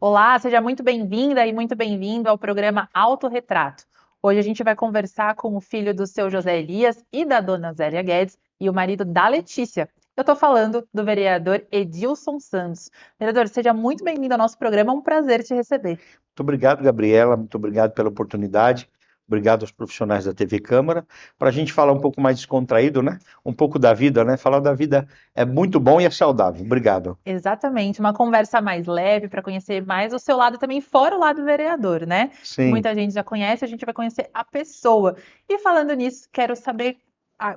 Olá, seja muito bem-vinda e muito bem-vindo ao programa Autorretrato. Hoje a gente vai conversar com o filho do seu José Elias e da dona Zélia Guedes e o marido da Letícia. Eu estou falando do vereador Edilson Santos. Vereador, seja muito bem-vindo ao nosso programa, é um prazer te receber. Muito obrigado, Gabriela. Muito obrigado pela oportunidade. Obrigado aos profissionais da TV Câmara. Para a gente falar um pouco mais descontraído, né? Um pouco da vida, né? Falar da vida é muito bom e é saudável. Obrigado. Exatamente, uma conversa mais leve para conhecer mais o seu lado também, fora o lado vereador, né? Que Sim. muita gente já conhece, a gente vai conhecer a pessoa. E falando nisso, quero saber.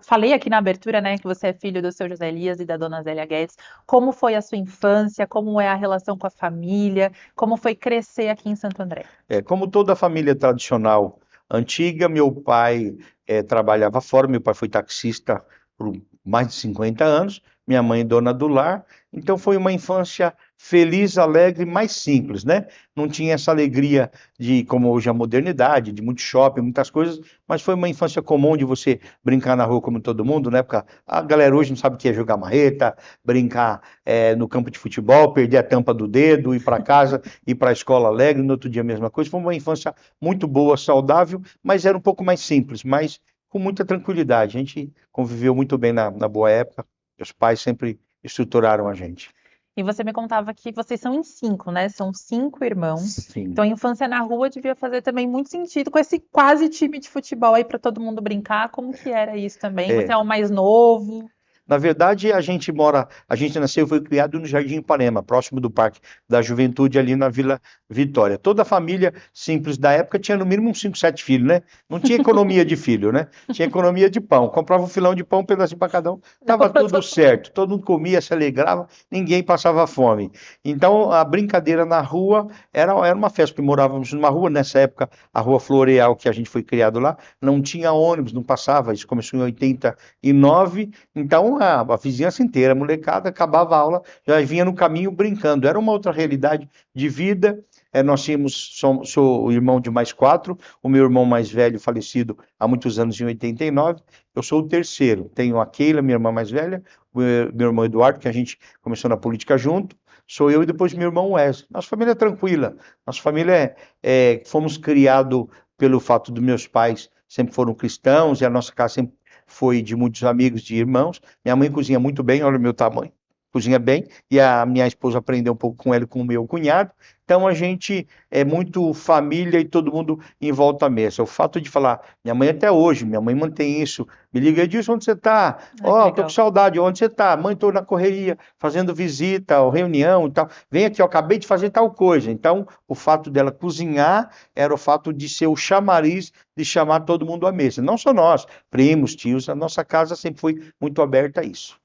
Falei aqui na abertura, né, que você é filho do seu José Elias e da dona Zélia Guedes. Como foi a sua infância? Como é a relação com a família? Como foi crescer aqui em Santo André? Como toda família tradicional antiga, meu pai trabalhava fora, meu pai foi taxista por mais de 50 anos, minha mãe dona do lar, então foi uma infância feliz, alegre, mais simples, né? Não tinha essa alegria de, como hoje a modernidade, de muito shopping, muitas coisas, mas foi uma infância comum de você brincar na rua como todo mundo, na época a galera hoje não sabe o que é jogar marreta, brincar no campo de futebol, perder a tampa do dedo, ir para casa, ir para a escola alegre, no outro dia a mesma coisa. Foi uma infância muito boa, saudável, mas era um pouco mais simples, mas com muita tranquilidade. A gente conviveu muito bem na boa época, os pais sempre estruturaram a gente. E você me contava que vocês são em cinco, né? São cinco irmãos. Então Sim. a infância na rua devia fazer também muito sentido com esse quase time de futebol aí para todo mundo brincar. Como que era isso também? Você É, é o mais novo? Na verdade, a gente nasceu e foi criado no Jardim Ipanema, próximo do Parque da Juventude, ali na Vila Vitória. Toda a família simples da época tinha no mínimo uns 5, 7 filhos, né? Não tinha economia de filho, né? Tinha economia de pão. Comprava um filão de pão, um pedacinho para cada um, Dava tava pra tudo todo mundo. certo. Todo mundo comia, se alegrava, ninguém passava fome. Então, a brincadeira na rua era uma festa, porque morávamos numa rua, nessa época, a Rua Floreal, que a gente foi criado lá, não tinha ônibus, não passava, isso começou em 89, então a vizinhança inteira, a molecada, acabava a aula, já vinha no caminho brincando. Era uma outra realidade de vida. Nós sou o irmão de mais quatro, o meu irmão mais velho, falecido há muitos anos, em 89. Eu sou o terceiro. Tenho a Keila, minha irmã mais velha, meu irmão Eduardo, que a gente começou na política junto. Sou eu e depois meu irmão Wesley. Nossa família é tranquila. Nossa família fomos criados pelo fato dos meus pais sempre foram cristãos e a nossa casa sempre foi de muitos amigos, de irmãos. Minha mãe cozinha muito bem, olha o meu tamanho, cozinha bem, e a minha esposa aprendeu um pouco com ela e com o meu cunhado. Então a gente é muito família e todo mundo em volta à mesa. O fato de falar, minha mãe até hoje, minha mãe mantém isso. Me liga, Edilson, onde você está? Ah, que Ó, tô com legal. saudade, onde você está? Mãe, tô na correria, fazendo visita, ou reunião e tal. Vem aqui, eu acabei de fazer tal coisa. Então, o fato dela cozinhar era o fato de ser o chamariz de chamar todo mundo à mesa. Não só nós, primos, tios, a nossa casa sempre foi muito aberta a isso.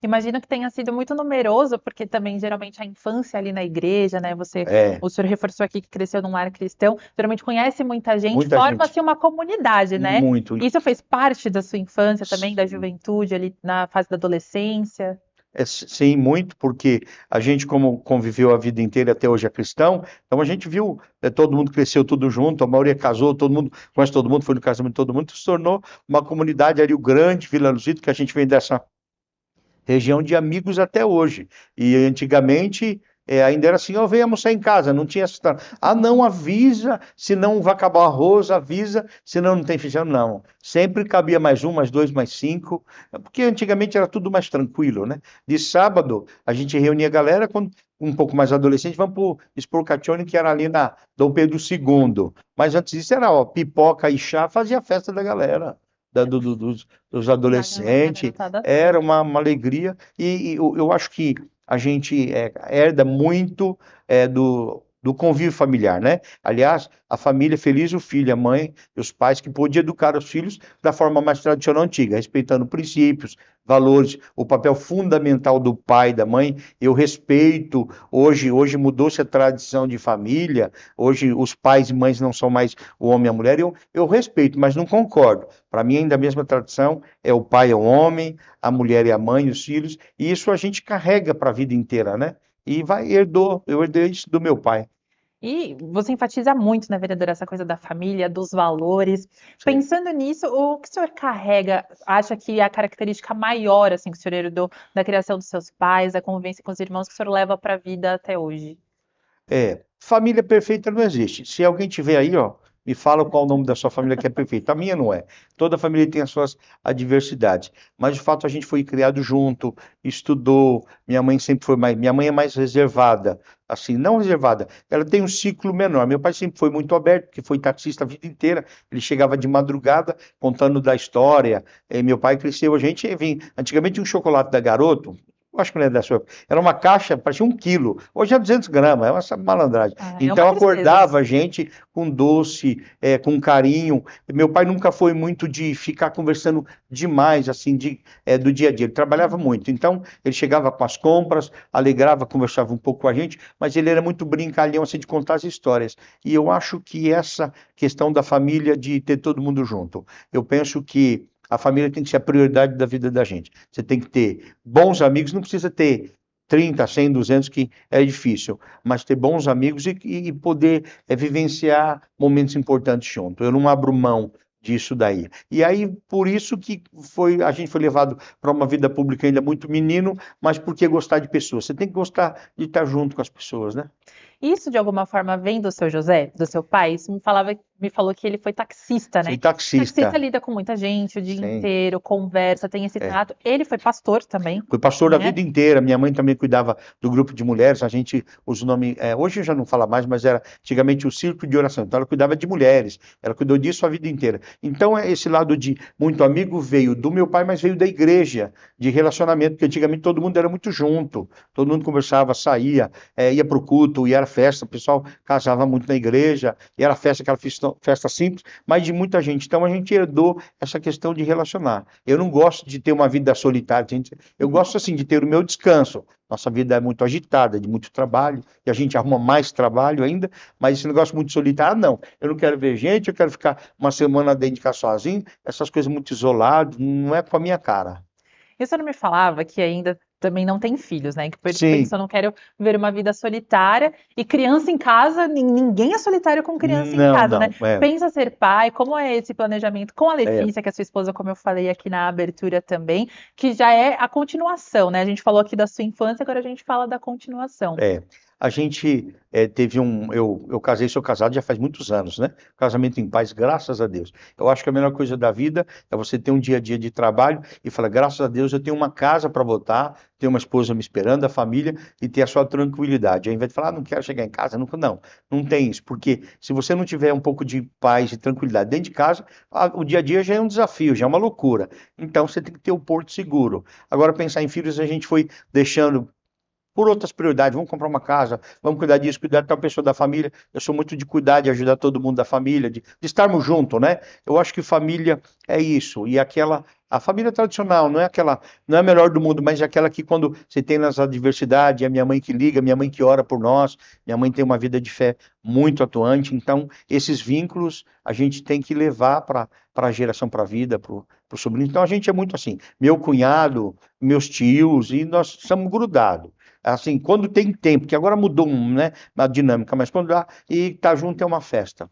Imagino que tenha sido muito numeroso, porque também geralmente a infância ali na igreja, né? É, O senhor reforçou aqui que cresceu num lar cristão, geralmente conhece muita gente, muita gente, forma-se uma comunidade, né? muito. Isso fez parte da sua infância também, da juventude ali na fase da adolescência. Sim, muito, porque a gente, como conviveu a vida inteira, até hoje é cristão, então a gente viu, todo mundo cresceu tudo junto, a maioria casou, todo mundo conhece todo mundo, foi no casamento de todo mundo, se tornou uma comunidade ali, o Grande, Vila Luzito, que a gente vem dessa região de amigos até hoje. E antigamente ainda era assim, ó, venha almoçar em casa, não tinha essa história. Ah, não, avisa, senão vai acabar o arroz, avisa, senão não tem feijão, não. Sempre cabia mais um, mais dois, mais cinco, porque antigamente era tudo mais tranquilo, né? De sábado, a gente reunia a galera, quando um pouco mais adolescente, vamos para o Sporcaccione, que era ali na Dom Pedro II. Mas antes disso era, ó, pipoca e chá, fazia a festa da galera. Dos Da galera adolescentes, garotada era toda. uma alegria, e eu acho que a gente herda muito do convívio familiar, né? Aliás, a família feliz, o filho, a mãe e os pais que pôde educar os filhos da forma mais tradicional antiga, respeitando princípios, valores, o papel fundamental do pai, da mãe, eu respeito. Hoje mudou-se a tradição de família, hoje os pais e mães não são mais o homem e a mulher, eu respeito, mas não concordo. Para mim, ainda a mesma tradição é o pai é o homem, a mulher é a mãe, os filhos, e isso a gente carrega para a vida inteira, né? E eu herdei isso do meu pai. E você enfatiza muito, né, vereadora, essa coisa da família, dos valores. Sim. Pensando nisso, o que o senhor carrega, acha que é a característica maior, assim, que o senhor herdou da criação dos seus pais, da convivência com os irmãos, que o senhor leva para a vida até hoje? Família perfeita não existe. Se alguém tiver aí, ó, me fala qual o nome da sua família que é perfeita. A minha não é. Toda família tem as suas adversidades. Mas de fato a gente foi criado junto, estudou. Minha mãe sempre foi mais. Minha mãe é mais reservada. Assim, não reservada. Ela tem um ciclo menor. Meu pai sempre foi muito aberto, porque foi taxista a vida inteira. Ele chegava de madrugada contando da história. Meu pai cresceu. A gente vinha. Antigamente tinha um chocolate da Garoto. Acho que não é da sua época. Era uma caixa, parecia 1 quilo. Hoje é 200 gramas, é uma malandragem. É uma Então tristeza. acordava a gente com doce, com carinho. Meu pai nunca foi muito de ficar conversando demais, assim, do dia a dia. Ele trabalhava muito. Então ele chegava com as compras, alegrava, conversava um pouco com a gente, mas ele era muito brincalhão, assim, de contar as histórias. E eu acho que essa questão da família, de ter todo mundo junto, eu penso que a família tem que ser a prioridade da vida da gente. Você tem que ter bons amigos, não precisa ter 30, 100, 200, que é difícil, mas ter bons amigos e poder vivenciar momentos importantes junto. Eu não abro mão disso daí. E aí, por isso que a gente foi levado para uma vida pública ainda muito menino, mas porque gostar de pessoas. Você tem que gostar de estar junto com as pessoas, né? Isso de alguma forma vem do seu José, do seu pai? Isso me falou que ele foi taxista, Fui né? Taxista taxista, lida com muita gente o dia sim. inteiro, conversa, tem esse É. trato. Ele foi pastor também, Fui pastor a né? vida inteira. Minha mãe também cuidava do grupo de mulheres. A gente usa o nome. Hoje já não fala mais, mas era antigamente o círculo de oração. Então ela cuidava de mulheres. Ela cuidou disso a vida inteira. Então esse lado de muito amigo veio do meu pai, mas veio da igreja, de relacionamento, porque antigamente todo mundo era muito junto. Todo mundo conversava, saía, ia para o culto, ia era festa. O pessoal casava muito na igreja. E era festa, aquela festa simples, mas de muita gente. Então a gente herdou essa questão de relacionar. Eu não gosto de ter uma vida solitária. Eu gosto assim de ter o meu descanso. Nossa vida é muito agitada, de muito trabalho, e a gente arruma mais trabalho ainda, mas esse negócio muito solitário, não. Eu não quero ver gente, eu quero ficar uma semana dentro de casa sozinho, essas coisas muito isoladas, não é com a minha cara. E você não me falava que ainda também não tem filhos, né? Que Sim, pensa, eu não quero ver uma vida solitária. E criança em casa, ninguém é solitário com criança em não, casa, né? não, é, Pensa ser pai, como é esse planejamento com a é, Letícia, que é sua esposa, como eu falei aqui na abertura também, que já é a continuação, né? A gente falou aqui da sua infância, agora a gente fala da continuação. é. A gente teve eu casei, sou casado já faz muitos anos, né? Casamento em paz, graças a Deus. Eu acho que a melhor coisa da vida é você ter um dia a dia de trabalho e falar, graças a Deus eu tenho uma casa para voltar, tenho uma esposa me esperando, a família, e ter a sua tranquilidade. Ao invés de falar, não quero chegar em casa, não, não tem isso, porque se você não tiver um pouco de paz e tranquilidade dentro de casa, o dia a dia já é um desafio, já é uma loucura. Então você tem que ter o porto seguro. Agora, pensar em filhos, a gente foi deixando por outras prioridades. Vamos comprar uma casa, vamos cuidar disso, cuidar de tal pessoa da família. Eu sou muito de cuidar, de ajudar todo mundo da família, de estarmos juntos, né? Eu acho que família é isso. E a família tradicional, não é aquela, não é a melhor do mundo, mas é aquela que quando você tem nas adversidades, é a minha mãe que liga, minha mãe que ora por nós, minha mãe tem uma vida de fé muito atuante, então esses vínculos a gente tem que levar para a geração, para a vida, para o sobrinho. Então a gente é muito assim, meu cunhado, meus tios, e nós somos grudados. Assim, quando tem tempo, que agora mudou, né, a dinâmica, mas quando dá, e tá junto é uma festa.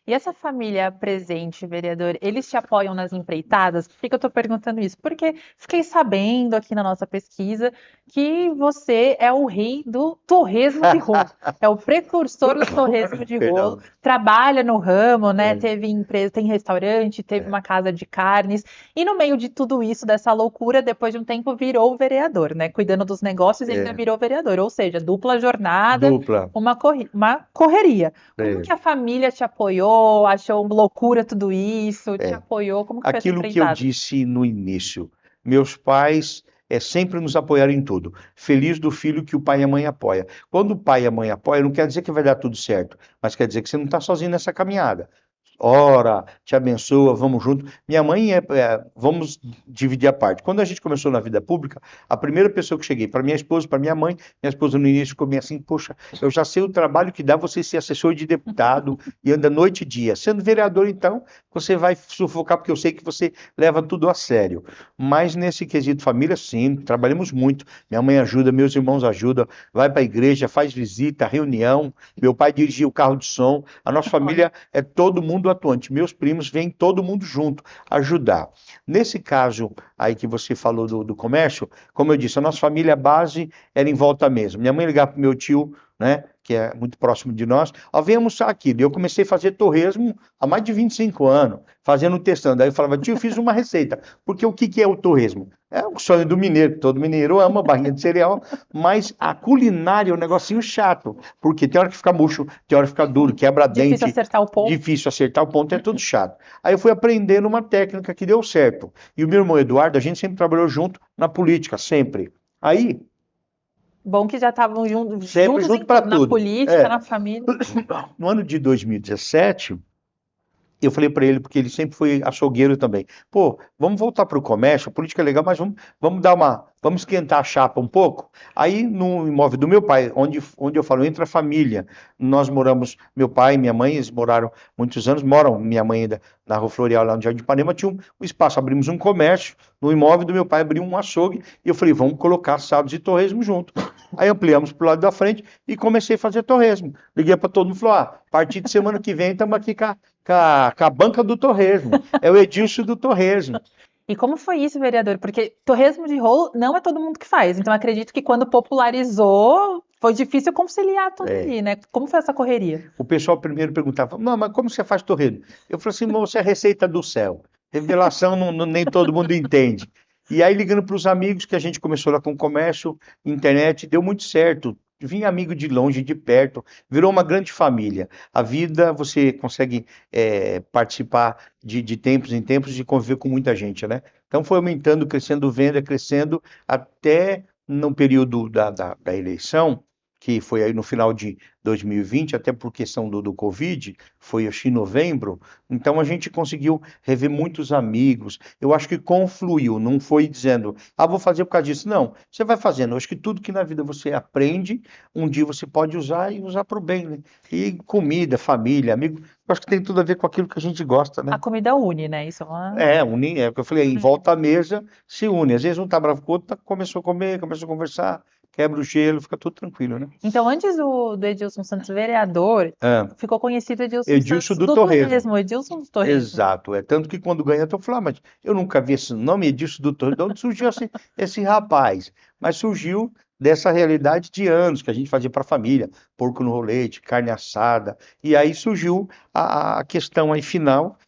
E essa família presente, vereador, eles te apoiam nas empreitadas? Por que que eu estou perguntando isso? Porque fiquei sabendo aqui na nossa pesquisa que você é o rei do torresmo de rolo. É o precursor do torresmo de rolo. Perdão. Trabalha no ramo, né? É, Teve empresa, tem restaurante, teve é, uma casa de carnes. E no meio de tudo isso, dessa loucura, depois de um tempo virou vereador, né? Cuidando dos negócios e ainda é. virou vereador. Ou seja, dupla jornada, Dupla. uma correria. Como É, que a família te apoiou? Achou loucura tudo isso? Te é. apoiou? Como que foi essa Aquilo que eu empreitada? disse no início, meus pais sempre nos apoiaram em tudo. Feliz do filho que o pai e a mãe apoia. Quando o pai e a mãe apoiam, não quer dizer que vai dar tudo certo, mas quer dizer que você não está sozinho nessa caminhada. Ora, te abençoa, vamos junto. Minha mãe vamos dividir a parte. Quando a gente começou na vida pública, a primeira pessoa que cheguei, para minha esposa, para minha esposa no início ficou meio assim, poxa, eu já sei o trabalho que dá você ser assessor de deputado e anda noite e dia. Sendo vereador, então, você vai sufocar, porque eu sei que você leva tudo a sério. Mas nesse quesito família, sim, trabalhamos muito. Minha mãe ajuda, meus irmãos ajudam, vai para a igreja, faz visita, reunião. Meu pai dirigia o carro de som. A nossa Olha, família é todo mundo atuante. Meus primos vêm todo mundo junto ajudar. Nesse caso aí que você falou do comércio, como eu disse, a nossa família base era em volta mesmo. Minha mãe ligava para o meu tio, né, que é muito próximo de nós, ó, vem almoçar aqui. E eu comecei a fazer torresmo há mais de 25 anos, fazendo, testando. Aí eu falava, tio, eu fiz uma receita. Porque o que que é o torresmo? É o sonho do mineiro, todo mineiro ama barrinha de cereal, mas a culinária é um negocinho chato, porque tem hora que fica murcho, tem hora que fica duro, quebra Difícil dente, acertar o ponto. difícil acertar o ponto, é tudo chato. Aí eu fui aprendendo uma técnica que deu certo. E o meu irmão Eduardo, a gente sempre trabalhou junto na política, sempre. Aí, Bom que já estavam juntos sempre junto em para tudo, na tudo. política, na família. No ano de 2017, eu falei para ele, porque ele sempre foi açougueiro também. Pô, vamos voltar para o comércio, a política é legal, mas vamos esquentar a chapa um pouco. Aí, no imóvel do meu pai, onde eu falo, entre a família, nós moramos, meu pai e minha mãe, eles moraram muitos anos, moram, minha mãe ainda, na Rua Floreal, lá no Jardim de Ipanema, tinha um espaço, abrimos um comércio, no imóvel do meu pai abriu um açougue, e eu falei, vamos colocar assados e torresmo junto. Aí ampliamos para o lado da frente e comecei a fazer torresmo. Liguei para todo mundo e falou, a partir de semana que vem estamos aqui com a banca do torresmo. É o Edilson do torresmo. E como foi isso, vereador? Porque torresmo de rolo não é todo mundo que faz. Então acredito que quando popularizou, foi difícil conciliar tudo ali, né? Como foi essa correria? O pessoal primeiro perguntava, não, mas como você faz torresmo? Eu falei assim, moço, é receita do céu. Revelação nem todo mundo entende. E aí ligando para os amigos, que a gente começou lá com o comércio, internet, deu muito certo. Vinha amigo de longe, de perto, virou uma grande família. A vida, você consegue participar de tempos em tempos e conviver com muita gente, né? Então foi aumentando, crescendo venda, crescendo até no período da eleição, que foi aí no final de 2020, até por questão do Covid, foi acho que em novembro, então a gente conseguiu rever muitos amigos, eu acho que confluiu, não foi dizendo, vou fazer por causa disso, não, você vai fazendo, eu acho que tudo que na vida você aprende, um dia você pode usar e usar para o bem, né? E comida, família, amigo, eu acho que tem tudo a ver com aquilo que a gente gosta, né? A comida une, né? Isso é uma... É o que eu falei, em volta à mesa se une, às vezes um tá bravo com o outro, começou a comer, começou a conversar, quebra o gelo, fica tudo tranquilo, né? Então, antes do Edilson Santos vereador, Ah, ficou conhecido Edilson Edilson Santos do do Torresmo. torresmo, Edilson do torresmo. Exato, é tanto que quando ganha, eu falo, mas eu nunca vi esse nome, Edilson do Torresmo, de onde surgiu esse rapaz? Mas surgiu dessa realidade de anos que a gente fazia para a família, porco no rolete, carne assada, e aí surgiu a questão aí final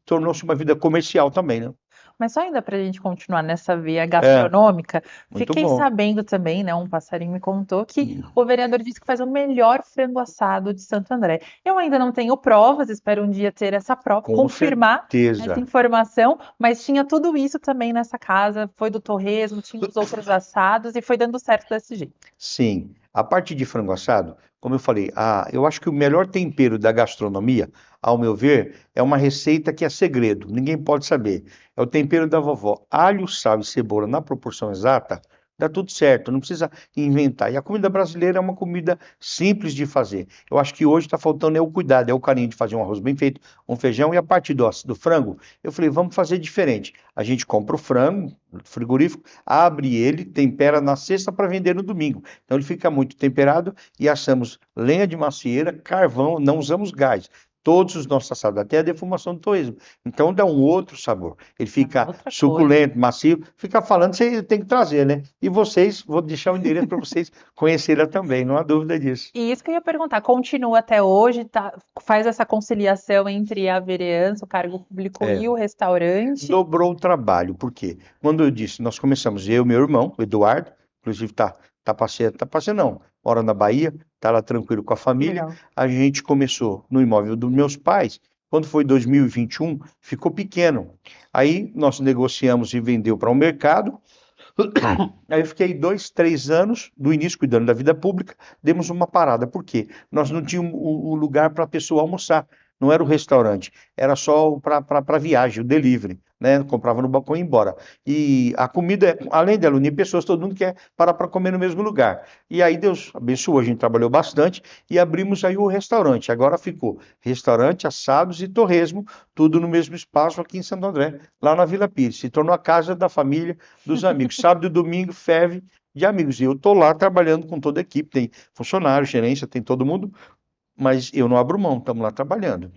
tornou-se uma vida comercial também, né? Mas só ainda para a gente continuar nessa via É, gastronômica, muito fiquei bom. sabendo também, né? Um passarinho me contou que o vereador disse que faz o melhor frango assado de Santo André. Eu ainda não tenho provas, espero um dia ter essa prova, Com confirmar essa certeza. informação, mas tinha tudo isso também nessa casa, foi do torresmo, tinha os outros assados e foi dando certo desse jeito. Sim, a parte de frango assado, como eu falei, eu acho que o melhor tempero da gastronomia, ao meu ver, é uma receita que é segredo, ninguém pode saber. É o tempero da vovó. Alho, sal e cebola na proporção exata, dá tudo certo, não precisa inventar. E a comida brasileira é uma comida simples de fazer. Eu acho que hoje está faltando o cuidado, é o carinho de fazer um arroz bem feito, um feijão e a parte do frango, eu falei, vamos fazer diferente. A gente compra o frango, no frigorífico, abre ele, tempera na sexta para vender no domingo. Então ele fica muito temperado e assamos lenha de macieira, carvão, não usamos gás. Todos os nossos assados, até a defumação do torresmo. Então dá um outro sabor. Ele fica Outra coisa. suculento, macio. Fica falando, você tem que trazer, né? E vocês, vou deixar o endereço para vocês conhecerem também, não há dúvida disso. E isso que eu ia perguntar, continua até hoje, faz essa conciliação entre a vereança, o cargo público É, e o restaurante? dobrou o trabalho, por quê? Quando eu disse, nós começamos, eu e meu irmão, o Eduardo, inclusive tá passeando não, mora na Bahia, tá lá tranquilo com a família, Legal. a gente começou no imóvel dos meus pais, quando foi 2021, ficou pequeno, aí nós negociamos e vendeu para um mercado, aí eu fiquei 2, 3 anos do início cuidando da vida pública, demos uma parada, por quê? Nós não tínhamos o lugar para a pessoa almoçar, não era o restaurante, era só para viagem, o delivery, né? Comprava no balcão e ia embora. E a comida, além dela unir pessoas, todo mundo quer parar para comer no mesmo lugar. E aí Deus abençoou, a gente trabalhou bastante e abrimos aí o restaurante. Agora ficou restaurante, assados e torresmo, tudo no mesmo espaço aqui em Santo André, lá na Vila Pires. Se tornou a casa da família, dos amigos. Sábado e domingo ferve de amigos. E eu estou lá trabalhando com toda a equipe, tem funcionário, gerência, tem todo mundo, mas eu não abro mão, estamos lá trabalhando.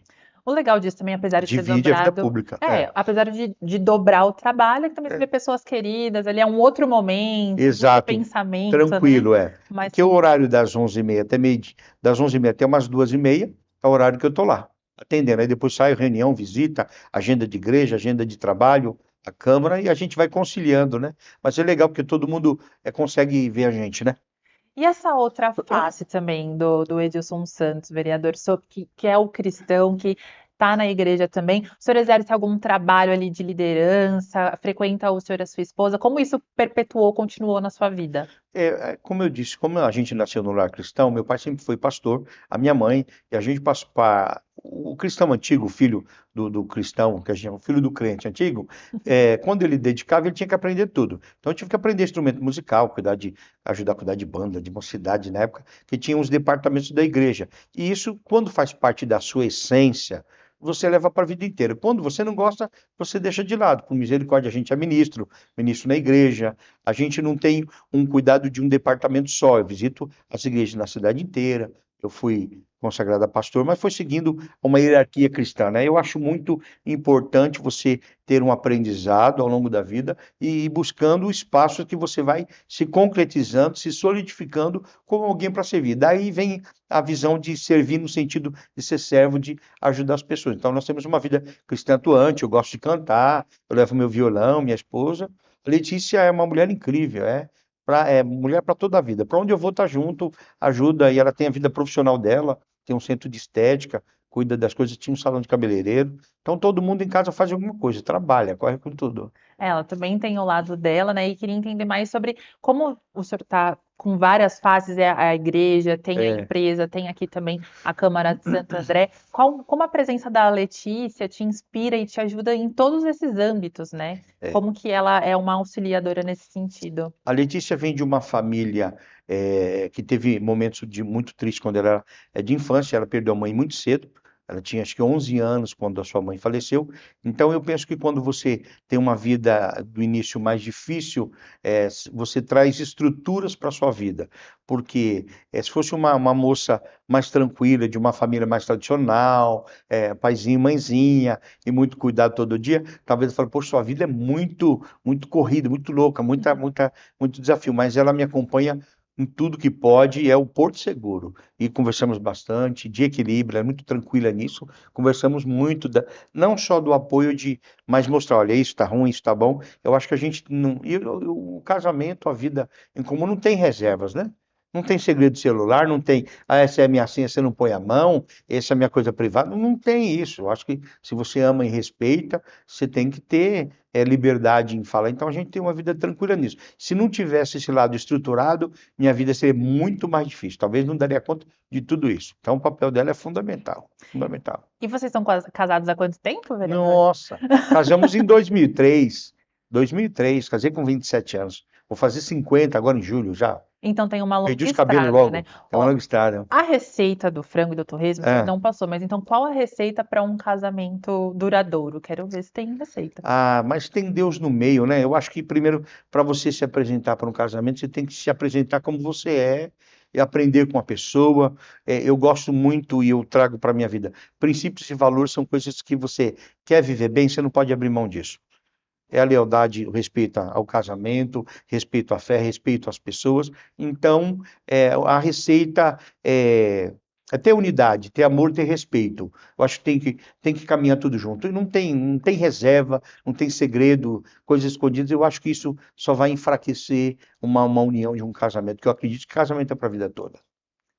O legal disso também, apesar de ter Divide a vida dobrado, pública. apesar de dobrar o trabalho, é que também você vê pessoas queridas ali, é um outro momento, de outro Exato, pensamento, né? tranquilo, é. Mas Porque o horário das 11h30 até meio-dia, das 11h30 até umas 2h30, é o horário que eu tô lá, atendendo. Aí depois sai reunião, visita, agenda de igreja, agenda de trabalho, a Câmara, e a gente vai conciliando, né? Mas é legal porque todo mundo consegue ver a gente, né? e essa outra face também do Edilson Santos, vereador, que é o cristão, que está na igreja também. O senhor exerce algum trabalho ali de liderança? Frequenta o senhor e a sua esposa? Como isso perpetuou, continuou na sua vida? Como eu disse, como a gente nasceu no lar cristão, meu pai sempre foi pastor, a minha mãe, e a gente passou para o cristão antigo, o filho do cristão, que a gente chama, o filho do crente antigo, quando ele dedicava, ele tinha que aprender tudo. Então eu tive que aprender instrumento musical, ajudar a cuidar de banda, de mocidade na época, que tinha os departamentos da igreja. E isso, quando faz parte da sua essência, você leva para a vida inteira. Quando você não gosta, você deixa de lado. Por misericórdia, a gente é ministro, ministro na igreja, a gente não tem um cuidado de um departamento só. Eu visito as igrejas na cidade inteira. Eu fui consagrado a pastor, mas foi seguindo uma hierarquia cristã, né? Eu acho muito importante você ter um aprendizado ao longo da vida e ir buscando espaços que você vai se concretizando, se solidificando como alguém para servir. Daí vem a visão de servir no sentido de ser servo, de ajudar as pessoas. Então nós temos uma vida cristã atuante, eu gosto de cantar, eu levo meu violão, minha esposa. A Letícia é uma mulher incrível, é mulher para toda a vida. Para onde eu vou, tá junto, ajuda, e ela tem a vida profissional dela, tem um centro de estética, cuida das coisas, tinha um salão de cabeleireiro. Então todo mundo em casa faz alguma coisa, trabalha, corre com tudo. Ela também tem o lado dela, né? E queria entender mais sobre como o senhor está com várias faces, é a igreja, tem a É, empresa, tem aqui também a Câmara de Santo André. Como a presença da Letícia te inspira e te ajuda em todos esses âmbitos, né? é. Como que ela é uma auxiliadora nesse sentido? A Letícia vem de uma família que teve momentos de muito triste quando ela era de infância. Ela perdeu a mãe muito cedo. Ela tinha acho que 11 anos quando a sua mãe faleceu. Então eu penso que quando você tem uma vida do início mais difícil, você traz estruturas para a sua vida. Porque se fosse uma moça mais tranquila, de uma família mais tradicional, paizinho, mãezinha, e muito cuidado todo dia, talvez eu fale, poxa, sua vida é muito corrida, muito louca, muito desafio, mas ela me acompanha em tudo que pode, e é o Porto Seguro. E conversamos bastante, de equilíbrio, ela é muito tranquila nisso. Conversamos muito, não só do apoio mas mostrar, olha, isso está ruim, isso está bom. Eu acho que a gente não. E o casamento, a vida em comum, não tem reservas, né? Não tem segredo de celular, não tem, essa é a minha senha, você não põe a mão, essa é a minha coisa privada. Não tem isso. Eu acho que se você ama e respeita, você tem que ter liberdade em falar. Então a gente tem uma vida tranquila nisso. Se não tivesse esse lado estruturado, minha vida seria muito mais difícil. Talvez não daria conta de tudo isso. Então o papel dela é fundamental, fundamental. E vocês estão casados há quanto tempo, vereador? Nossa, casamos em 2003. 2003, casei com 27 anos. Vou fazer 50 agora em julho já. Então tem uma Perdi longa os cabelos estrada, né? logo. É uma Ó, longa estrada. a receita do frango e do torresmo, o senhor É. não passou, mas então qual a receita para um casamento duradouro? Quero ver se tem receita. Ah, mas tem Deus no meio, né? Eu acho que primeiro, para você se apresentar para um casamento, você tem que se apresentar como você é e aprender com a pessoa. Eu gosto muito e eu trago para a minha vida. Princípios e valores são coisas que você quer viver bem, você não pode abrir mão disso. É a lealdade, o respeito ao casamento, respeito à fé, respeito às pessoas. Então, a receita é ter unidade, ter amor, ter respeito. Eu acho que tem que caminhar tudo junto. E não tem reserva, não tem segredo, coisas escondidas. Eu acho que isso só vai enfraquecer uma união de um casamento, que eu acredito que casamento é para a vida toda.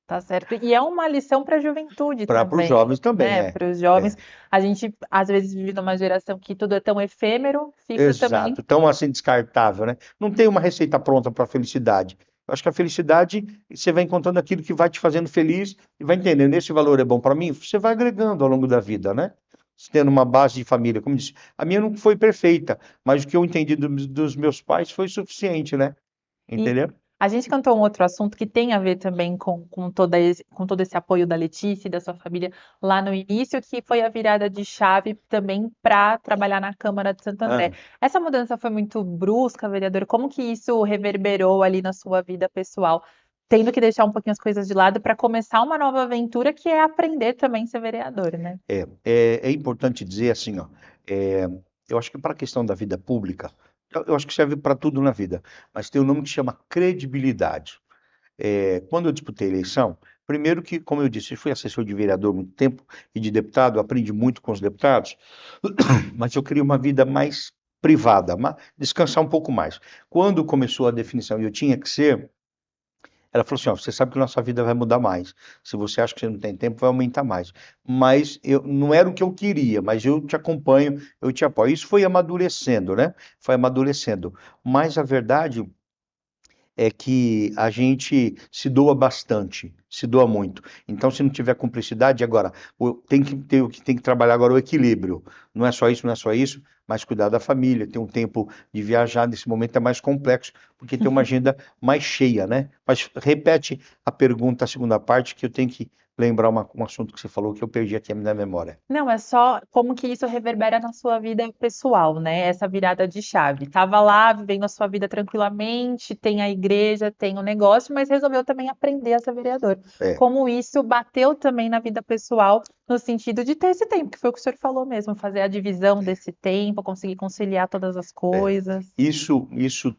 Tá certo. E é uma lição para a juventude Para os também, jovens também, né? Para os jovens. é. A gente, às vezes, vive numa geração que tudo é tão efêmero, fica também. Exato, tão assim descartável, né? Não tem uma receita pronta para a felicidade. Eu acho que a felicidade, você vai encontrando aquilo que vai te fazendo feliz e vai entendendo, esse valor é bom para mim, você vai agregando ao longo da vida, né? Você tendo uma base de família, como disse, a minha não foi perfeita, mas o que eu entendi dos meus pais foi suficiente, né? E Entendeu? a gente cantou um outro assunto que tem a ver também com todo esse apoio da Letícia e da sua família lá no início, que foi a virada de chave também para trabalhar na Câmara de Santo André. Ah, Essa mudança foi muito brusca, vereador? Como que isso reverberou ali na sua vida pessoal? tendo que deixar um pouquinho as coisas de lado para começar uma nova aventura, que é aprender também a ser vereador, né? É importante dizer assim, ó, é, eu acho que para a questão da vida pública, eu acho que serve para tudo na vida, mas tem um nome que chama credibilidade. Quando eu disputei a eleição, primeiro que, como eu disse, eu fui assessor de vereador há muito tempo e de deputado, aprendi muito com os deputados, mas eu queria uma vida mais privada, descansar um pouco mais. Quando começou a definição e eu tinha que ser, ela falou assim, ó, você sabe que a nossa vida vai mudar mais. Se você acha que você não tem tempo, vai aumentar mais. Mas não era o que eu queria, mas eu te acompanho, eu te apoio. Isso foi amadurecendo, né? Foi amadurecendo. Mas a verdade é que a gente se doa bastante, se doa muito. Então, se não tiver cumplicidade, agora, tem que trabalhar agora o equilíbrio. Não é só isso, não é só isso, mas cuidar da família, ter um tempo de viajar, nesse momento é mais complexo, porque tem uma agenda mais cheia, né? Mas repete a pergunta, a segunda parte, que eu tenho que lembrar um assunto que você falou que eu perdi aqui na memória. Não, é só como que isso reverbera na sua vida pessoal, né? Essa virada de chave. Tava lá vivendo a sua vida tranquilamente, tem a igreja, tem o negócio, mas resolveu também aprender a ser vereador. É. Como isso bateu também na vida pessoal, no sentido de ter esse tempo, que foi o que o senhor falou mesmo, fazer a divisão desse tempo, conseguir conciliar todas as coisas. Isso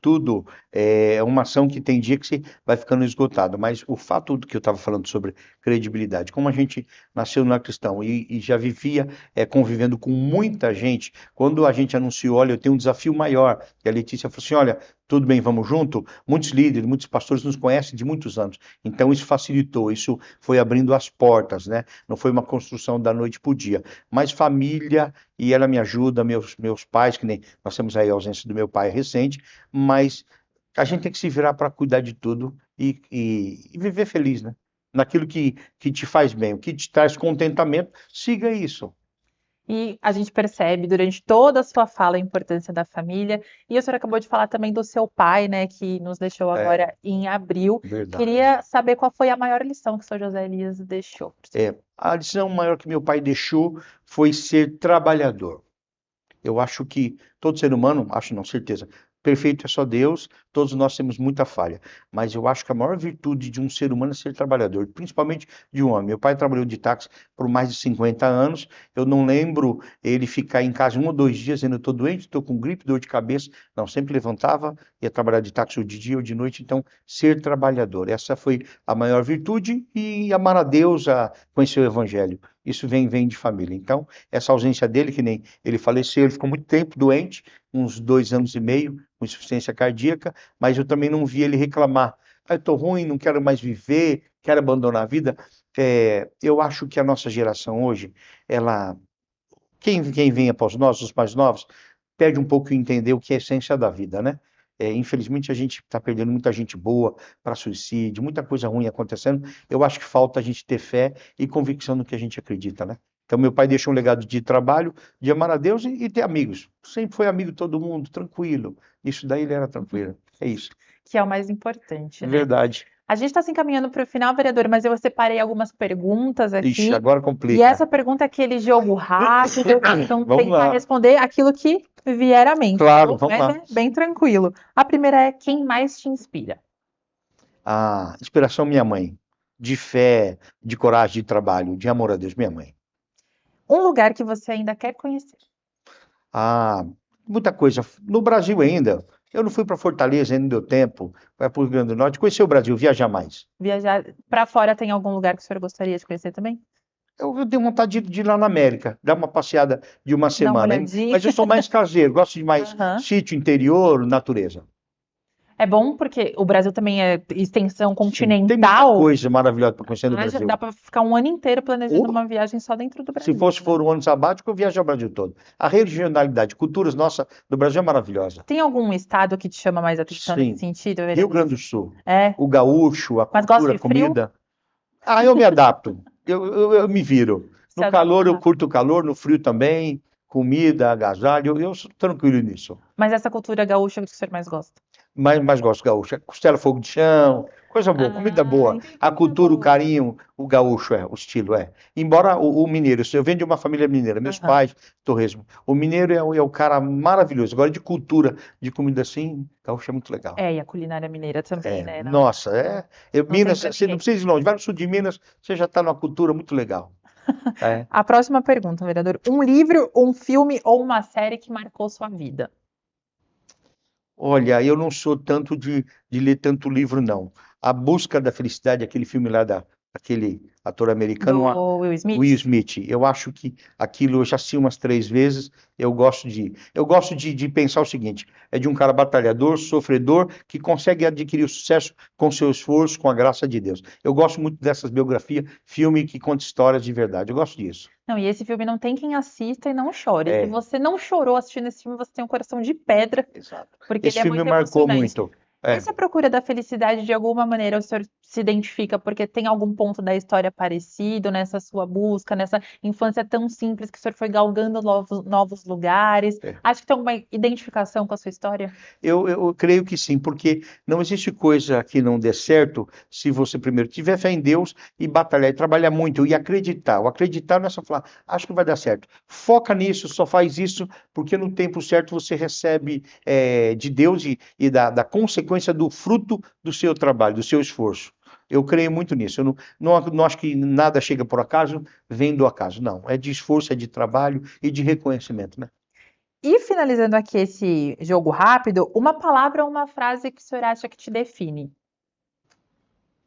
tudo é uma ação que tem dia que você vai ficando esgotado, mas o fato do que eu estava falando sobre credibilidade, como a gente nasceu na cristão e já vivia convivendo com muita gente, quando a gente anunciou, olha, eu tenho um desafio maior, e a Letícia falou assim, olha, tudo bem, vamos junto? Muitos líderes, muitos pastores nos conhecem de muitos anos, então isso facilitou, isso foi abrindo as portas, né? Não foi uma construção da noite para o dia, mas família, e ela me ajuda, meus pais, que nem nós temos aí a ausência do meu pai recente, mas a gente tem que se virar para cuidar de tudo e viver feliz, né? Naquilo que te faz bem, o que te traz contentamento, siga isso. E a gente percebe durante toda a sua fala a importância da família. E o senhor acabou de falar também do seu pai, né, que nos deixou É, agora em abril. verdade. Queria saber qual foi a maior lição que o senhor José Elias deixou pro senhor. A lição maior que meu pai deixou foi ser trabalhador. Eu acho que todo ser humano, acho não, certeza, perfeito é só Deus, todos nós temos muita falha, mas eu acho que a maior virtude de um ser humano é ser trabalhador, principalmente de um homem. Meu pai trabalhou de táxi por mais de 50 anos, eu não lembro ele ficar em casa 1 ou 2 dias dizendo, eu estou doente, estou com gripe, dor de cabeça, não, sempre levantava, ia trabalhar de táxi ou de dia ou de noite, então ser trabalhador, essa foi a maior virtude e amar a Deus, a conhecer o Evangelho, isso vem de família. Então, essa ausência dele, que nem ele faleceu, ele ficou muito tempo doente, uns 2 anos e meio, com insuficiência cardíaca, mas eu também não vi ele reclamar. Ah, eu estou ruim, não quero mais viver, quero abandonar a vida. Eu acho que a nossa geração hoje, quem vem após nós, os mais novos, perde um pouco em entender o que é a essência da vida, né? Infelizmente a gente está perdendo muita gente boa para suicídio, muita coisa ruim acontecendo. Eu acho que falta a gente ter fé e convicção no que a gente acredita, né? Então meu pai deixou um legado de trabalho, de amar a Deus e ter amigos. Sempre foi amigo de todo mundo, tranquilo. Isso daí ele era tranquilo. É isso. Que é o mais importante, né? Verdade. A gente está se encaminhando para o final, vereador, mas eu separei algumas perguntas Ixi, aqui. agora E complica. essa pergunta é aquele jogo rápido, então Vamos tentar lá. responder aquilo que vier à mente, tá Claro, bom? vamos Mas lá. é bem tranquilo. A primeira é: quem mais te inspira? A inspiração minha mãe, de fé, de coragem, de trabalho, de amor a Deus, minha mãe. Um lugar que você ainda quer conhecer? Ah, muita coisa. No Brasil ainda. Eu não fui para Fortaleza, ainda não deu tempo. Vai para o Rio Grande do Norte. Conhecer o Brasil, viajar mais. Viajar para fora, tem algum lugar que o senhor gostaria de conhecer também? Eu tenho vontade de ir lá na América, dar uma passeada de uma Dá uma semana. olhadinha. Mas eu sou mais caseiro, gosto de mais Aham. sítio, interior, natureza. É bom porque o Brasil também é extensão Sim, tem muita continental, coisa maravilhosa para conhecer no mas dá Brasil. para ficar um ano inteiro planejando Ou, uma viagem só dentro do se Brasil, fosse né? for um ano sabático, eu viajo ao Brasil todo. A regionalidade, culturas nossa do Brasil é maravilhosa. Tem algum estado que te chama mais atenção nesse Sim, sentido, Rio vereador? Grande do Sul, É, o gaúcho, a mas gosta cultura, a de frio? comida. Ah, eu me adapto, eu me viro. Se No adapta calor eu rápido. curto o calor, no frio também, comida, agasalho, eu sou tranquilo nisso. Mas essa cultura gaúcha é o que o senhor mais gosta? mais gosto gaúcho. Costela, fogo de chão, coisa boa, comida Ah, boa. então A coisa cultura, o boa. carinho, o gaúcho o estilo é. Embora o mineiro, eu venho de uma família mineira, meus Aham. pais, torresmo. O mineiro é o cara maravilhoso. Agora, de cultura, de comida assim, gaúcho é muito legal. É, e a culinária mineira também, né? Não, Nossa, não tem Minas, pra você não ninguém. precisa ir longe, vai no sul de Minas, você já está numa cultura muito legal. É. A próxima pergunta, vereador. Um livro, um filme ou uma série que marcou sua vida? Olha, eu não sou tanto de ler tanto livro, não. A Busca da Felicidade, aquele filme lá daquele ator americano, Do Will Will Smith? Smith, eu acho que aquilo eu já assisti umas 3 vezes. Eu gosto de pensar o seguinte: é de um cara batalhador, sofredor, que consegue adquirir o sucesso com seu esforço, com a graça de Deus. Eu gosto muito dessas biografias, filme que conta histórias de verdade. Eu gosto disso. Não, e esse filme não tem quem assista e não chore. Se É, você não chorou assistindo esse filme, você tem um coração de pedra, exato. porque ele Esse é filme muito marcou emocionante. muito. É. Essa procura da felicidade, de alguma maneira, o senhor se identifica porque tem algum ponto da história parecido nessa sua busca, nessa infância tão simples que o senhor foi galgando novos lugares? É. Acho que tem alguma identificação com a sua história? Eu creio que sim, porque não existe coisa que não dê certo se você primeiro tiver fé em Deus e batalhar e trabalhar muito e acreditar. O acreditar não é só falar, acho que vai dar certo. Foca nisso, só faz isso, porque no tempo certo você recebe de Deus e da consequência do fruto do seu trabalho, do seu esforço. Eu creio muito nisso. Eu não acho que nada chega por acaso, vem do acaso. Não, é de esforço, é de trabalho e de reconhecimento, né? E finalizando aqui esse jogo rápido, uma palavra ou uma frase que o senhor acha que te define?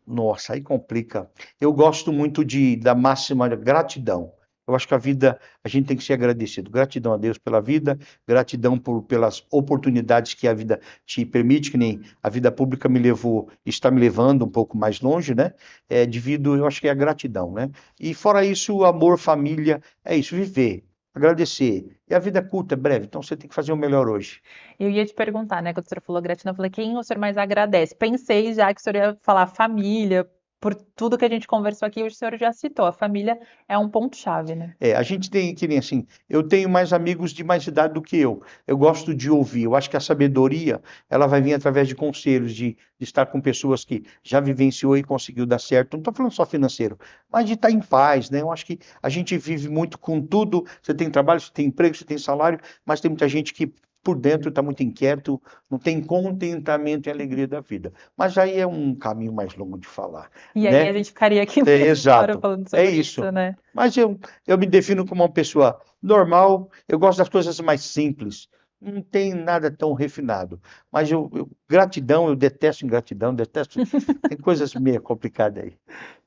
Nossa, aí complica. Eu gosto muito da máxima gratidão. Eu acho que a vida, a gente tem que ser agradecido. Gratidão a Deus pela vida, gratidão pelas oportunidades que a vida te permite, que nem a vida pública me levou, está me levando um pouco mais longe, né? Eu acho que é a gratidão, né? E fora isso, o amor, família, é isso, viver, agradecer. E a vida é curta, é breve, então você tem que fazer o melhor hoje. Eu ia te perguntar, né, quando o senhor falou gratidão, eu falei, quem o senhor mais agradece? Pensei já que o senhor ia falar família, por tudo que a gente conversou aqui, o senhor já citou, a família é um ponto-chave, né? A gente tem, que nem assim, eu tenho mais amigos de mais idade do que eu. Eu gosto de ouvir. Eu acho que a sabedoria, ela vai vir através de conselhos, de estar com pessoas que já vivenciou e conseguiu dar certo. Não estou falando só financeiro, mas de estar em paz, né? Eu acho que a gente vive muito com tudo. Você tem trabalho, você tem emprego, você tem salário, mas tem muita gente que por dentro está muito inquieto, não tem contentamento e alegria da vida. Mas aí é um caminho mais longo de falar, E aí né? a gente ficaria aqui É, meia hora exato, falando é sobre isso. isso, né? Mas eu me defino como uma pessoa normal, eu gosto das coisas mais simples, não tem nada tão refinado. Mas gratidão, eu detesto ingratidão, detesto. Tem coisas meio complicadas aí.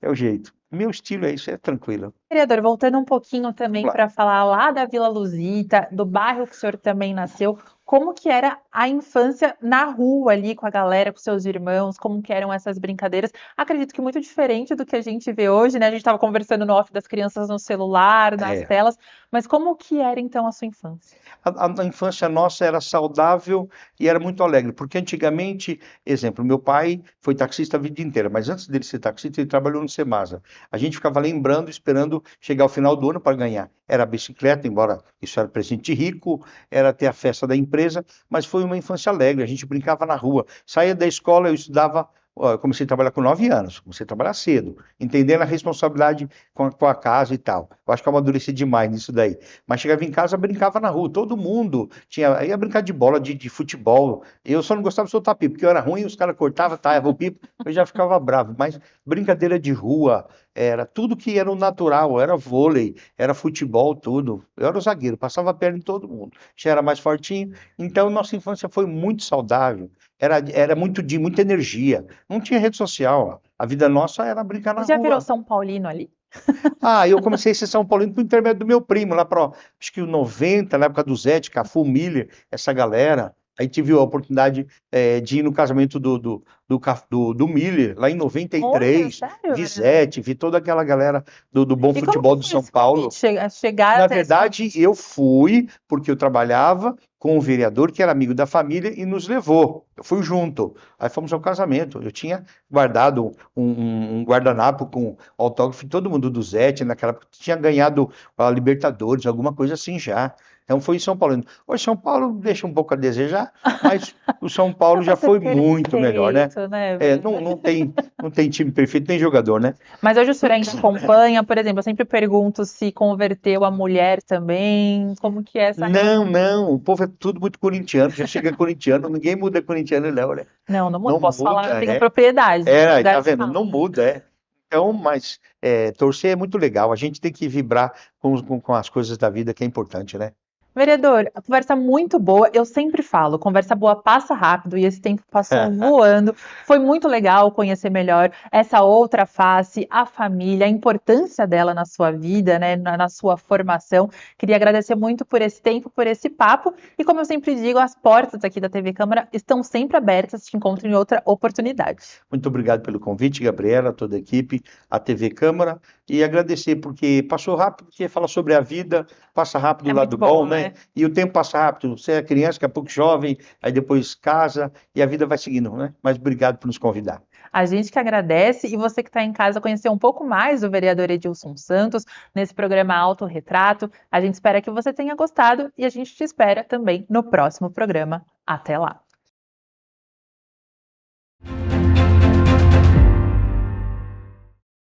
É o jeito. Meu estilo é isso, é tranquilo. Vereador, voltando um pouquinho Vamos também lá. para falar lá da Vila Luzita, do bairro que o senhor também nasceu, como que era a infância na rua ali com a galera, com seus irmãos, como que eram essas brincadeiras? Acredito que muito diferente do que a gente vê hoje, né? A gente estava conversando no off das crianças no celular, nas É. telas, mas como que era então a sua infância? A infância nossa era saudável e era muito alegre, porque antigamente, exemplo, meu pai foi taxista a vida inteira, mas antes dele ser taxista, ele trabalhou no Semasa. A gente ficava lembrando, esperando chegar ao final do ano para ganhar. Era a bicicleta, embora isso era presente rico, era ter a festa da empresa, mas foi uma infância alegre. A gente brincava na rua, saía da escola, eu estudava. Eu comecei a trabalhar com 9 anos, comecei a trabalhar cedo, entendendo a responsabilidade com a casa e tal. Eu acho que eu amadureci demais nisso daí. Mas chegava em casa, brincava na rua, todo mundo ia brincar de bola, de futebol. Eu só não gostava de soltar pipa, porque eu era ruim, os caras cortavam, taiavam o pipo, eu já ficava bravo. Mas brincadeira de rua, era tudo que era o natural, era vôlei, era futebol, tudo. Eu era o zagueiro, passava a perna em todo mundo. Já era mais fortinho, então nossa infância foi muito saudável. Era muita energia. Não tinha rede social. Ó. A vida nossa era brincar na Você já virou rua. São Paulino ali? Eu comecei a ser São Paulino por intermédio do meu primo, lá para, acho que o 90, na época do Zete, Cafu, Miller, essa galera. Aí tive a oportunidade de ir no casamento do Miller, lá em Olha, 93, sério, vi vereador? Zete, vi toda aquela galera do bom E como que futebol do foi São esse Paulo. convite? Chegar Na até esse verdade, convite? eu fui porque eu trabalhava com o vereador, que era amigo da família, e nos levou. Eu fui junto. Aí fomos ao casamento. Eu tinha guardado um guardanapo com autógrafo de todo mundo do Zete, naquela época tinha ganhado a Libertadores, alguma coisa assim já. Então foi em São Paulo. Hoje São Paulo deixa um pouco a desejar, mas o São Paulo Não já vai ser foi muito melhor, né? perfeito, né, Não, Bruna? não tem time perfeito, nem jogador, né? Mas hoje o senhor ainda acompanha, por exemplo, eu sempre pergunto se converteu a mulher também, como que é essa Não, relação? não, o povo é tudo muito corintiano, já chega corintiano, ninguém muda corintiano, não, né? Não, não muda. Não Posso falar, muda, tenho propriedade, aí lugar tá de vendo? fala. Não muda, Então, mas torcer é muito legal, a gente tem que vibrar com as coisas da vida, que é importante, né? Vereador, a conversa muito boa. Eu sempre falo, conversa boa passa rápido e esse tempo passou voando. Foi muito legal conhecer melhor essa outra face, a família, a importância dela na sua vida, né, na sua formação. Queria agradecer muito por esse tempo, por esse papo. E como eu sempre digo, as portas aqui da TV Câmara estão sempre abertas. Te encontro em outra oportunidade. Muito obrigado pelo convite, Gabriela, toda a equipe, a TV Câmara, e agradecer porque passou rápido, porque fala sobre a vida, passa rápido É o muito lado bom, bom, né? né? E o tempo passa rápido. Você é criança, daqui a pouco jovem, aí depois casa e a vida vai seguindo, né? Mas obrigado por nos convidar. A gente que agradece e você que está em casa conhecer um pouco mais do vereador Edilson Santos nesse programa Autorretrato. A gente espera que você tenha gostado e a gente te espera também no próximo programa. Até lá!